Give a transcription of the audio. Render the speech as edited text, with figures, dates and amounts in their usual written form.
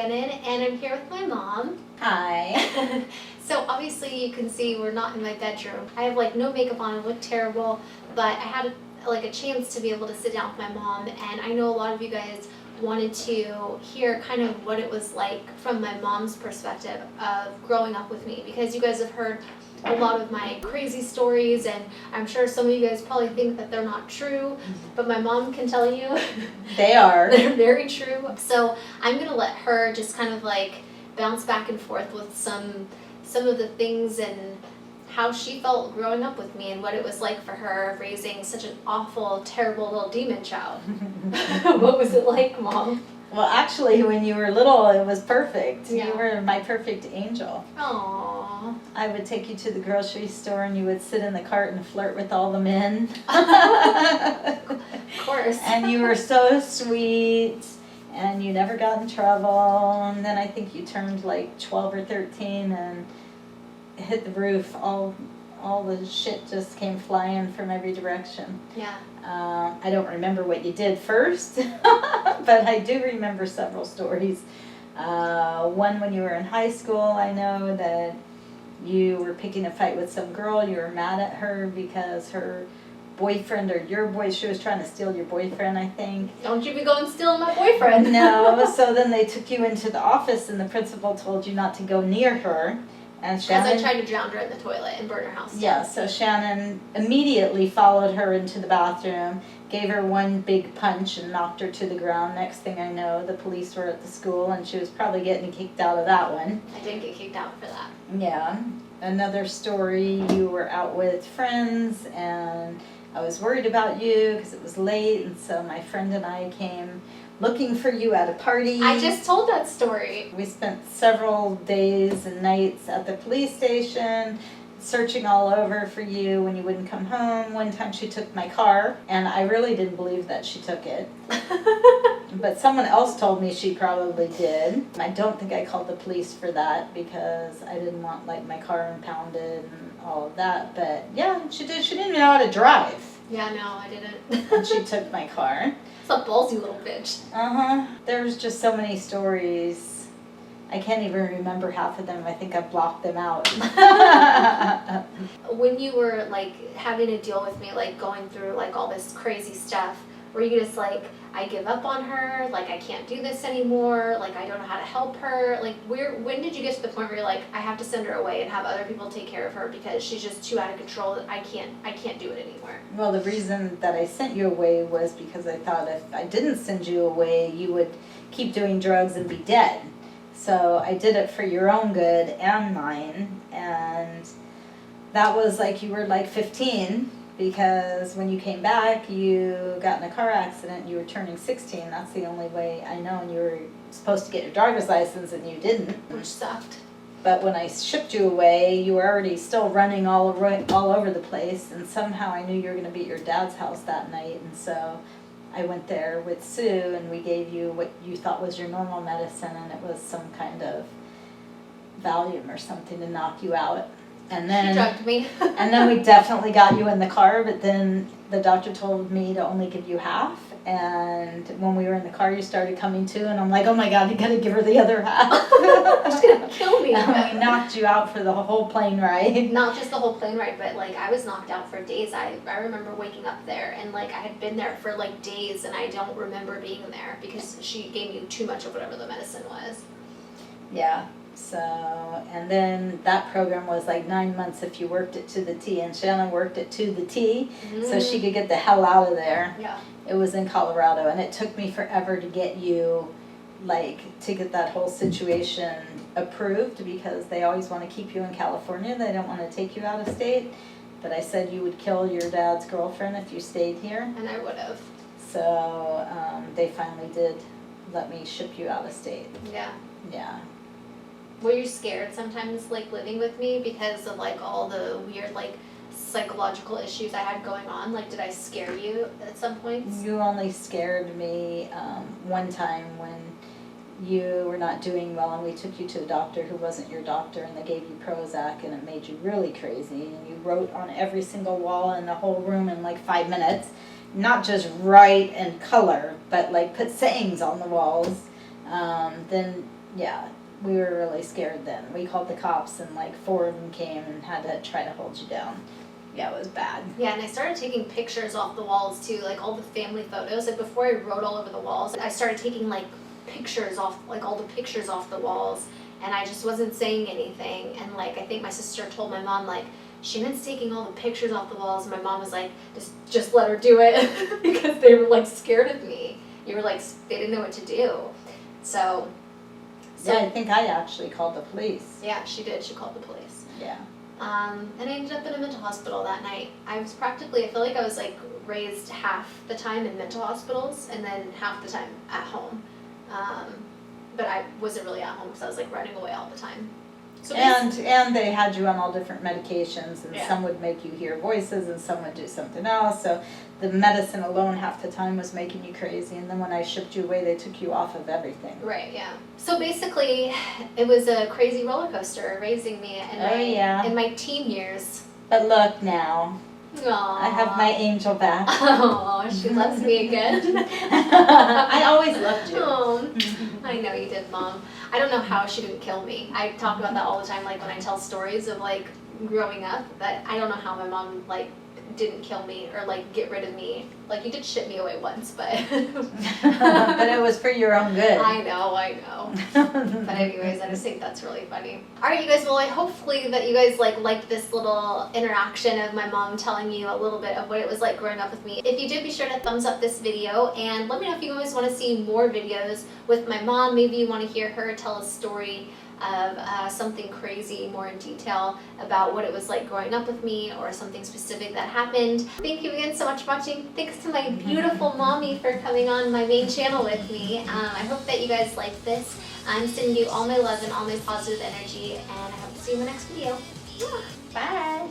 Channon, and I'm here with my mom. Hi. So obviously you can see we're not in my bedroom. I have like no makeup on, I look terrible, but I had like a chance to be able to sit down with my mom, and I know a lot of you guys wanted to hear kind of what it was like from my mom's perspective of growing up with me, because you guys have heard a lot of my crazy stories, and I'm sure some of you guys probably think that they're not true, but my mom can tell you They are. they're very true. So I'm gonna let her just kind of like bounce back and forth with some of the things and how she felt growing up with me and what it was like for her raising such an awful, terrible little demon child. What was it like, Mom? Well, actually, when you were little, it was perfect. Yeah. You were my perfect angel. Aww. I would take you to the grocery store and you would sit in the cart and flirt with all the men. Of course. And you were so sweet and you never got in trouble. And then I think you turned like 12 or 13 and hit the roof. All the shit just came flying from every direction. Yeah. I don't remember what you did first, but I do remember several stories. One when you were in high school, I know that you were picking a fight with some girl. You were mad at her because her boyfriend or your boy, she was trying to steal your boyfriend, I think. Don't you be going stealing my boyfriend. No, so then they took you into the office and the principal told you not to go near her. And Because I Shannon, tried to drown her in the toilet and burn her house down. yeah, so Shannon immediately followed her into the bathroom, gave her one big punch and knocked her to the ground. Next thing I know, the police were at the school and she was probably getting kicked out of that one. I didn't get kicked out for that. Yeah. Another story, you were out with friends and I was worried about you because it was late, and so my friend and I came looking for you at a party. I just told that story. We spent several days and nights at the police station searching all over for you when you wouldn't come home. One time she took my car, and I really didn't believe that she took it. But someone else told me she probably did. I don't think I called the police for that because I didn't want like my car impounded and all of that. But yeah, she did. She didn't even know how to drive. Yeah, no, I didn't. And she took my car. It's a ballsy little bitch. There's just so many stories. I can't even remember half of them. I think I blocked them out. When you were like having to deal with me, like going through like all this crazy stuff, were you just like, I give up on her, like I can't do this anymore, like I don't know how to help her, like when did you get to the point where you're like, I have to send her away and have other people take care of her because she's just too out of control, I can't do it anymore? Well, the reason that I sent you away was because I thought if I didn't send you away, you would keep doing drugs and be dead. So I did it for your own good and mine, and that was like you were like 15, because when you came back, you got in a car accident, you were turning 16, that's the only way I know, and you were supposed to get your driver's license and you didn't. Which sucked. But when I shipped you away, you were already still running all over the place, and somehow I knew you were going to be at your dad's house that night, and so I went there with Sue, and we gave you what you thought was your normal medicine, and it was some kind of Valium or something to knock you out. And then, she drugged me. and then we definitely got you in the car, but then the doctor told me to only give you half, and when we were in the car you started coming to, and I'm like, oh my god, you gotta give her the other half. She's gonna kill me. And we knocked you out for the whole plane ride. Not just the whole plane ride, but like I was knocked out for days. I remember waking up there and like I had been there for like days and I don't remember being there because she gave me too much of whatever the medicine was. Yeah. So, and then that program was like 9 months if you worked it to the T, and Shannon worked it to the T, so she could get the hell out of there. Yeah. It was in Colorado, and it took me forever to get you, like, to get that whole situation approved, because they always want to keep you in California. They don't want to take you out of state. But I said you would kill your dad's girlfriend if you stayed here. And I would have. So they finally did let me ship you out of state. Yeah. Yeah. Were you scared sometimes, like, living with me because of, like, all the weird, like, psychological issues I had going on? Like, did I scare you at some points? You only scared me one time when you were not doing well, and we took you to a doctor who wasn't your doctor, and they gave you Prozac, and it made you really crazy, and you wrote on every single wall in the whole room in like 5 minutes. Not just write and color, but like put sayings on the walls. Then yeah, we were really scared then. We called the cops and like 4 of them came and had to try to hold you down. Yeah, it was bad. Yeah, and I started taking pictures off the walls too, like all the family photos. Like before I wrote all over the walls, I started taking like pictures off, like all the pictures off the walls, and I just wasn't saying anything. And like I think my sister told my mom like, Shannon's taking all the pictures off the walls, and my mom was like, just let her do it because they were like scared of me. You were like, they didn't know what to do. So Yeah, I think I actually called the police. yeah, she did. She called the police. Yeah. And I ended up in a mental hospital that night. I was practically, I feel like I was like raised half the time in mental hospitals and then half the time at home. But I wasn't really at home because I was like running away all the time. So And they had you on all different medications, and Yeah. some would make you hear voices and some would do something else. So the medicine alone half the time was making you crazy, and then when I shipped you away they took you off of everything. Right, yeah. So basically, it was a crazy roller coaster raising me in my teen years. But look now, Aww. I have my angel back. Oh, she loves me again. I always loved you. Oh, I know you did, Mom. I don't know how she didn't kill me. I talk about that all the time, like when I tell stories of like growing up, that I don't know how my mom like didn't kill me or like get rid of me. Like you did ship me away once, but But it was for your own good. I know. But anyways, I just think that's really funny. Alright, you guys, well, hopefully that you guys liked this little interaction of my mom telling you a little bit of what it was like growing up with me. If you did, be sure to thumbs up this video, and let me know if you guys want to see more videos with my mom. Maybe you want to hear her tell a story of something crazy more in detail about what it was like growing up with me, or something specific that happened. Thank you again so much for watching. Thanks to my beautiful mommy for coming on my main channel with me. I hope that you guys liked this. I'm sending you all my love and all my positive energy, and I hope to see you in the next video. Bye!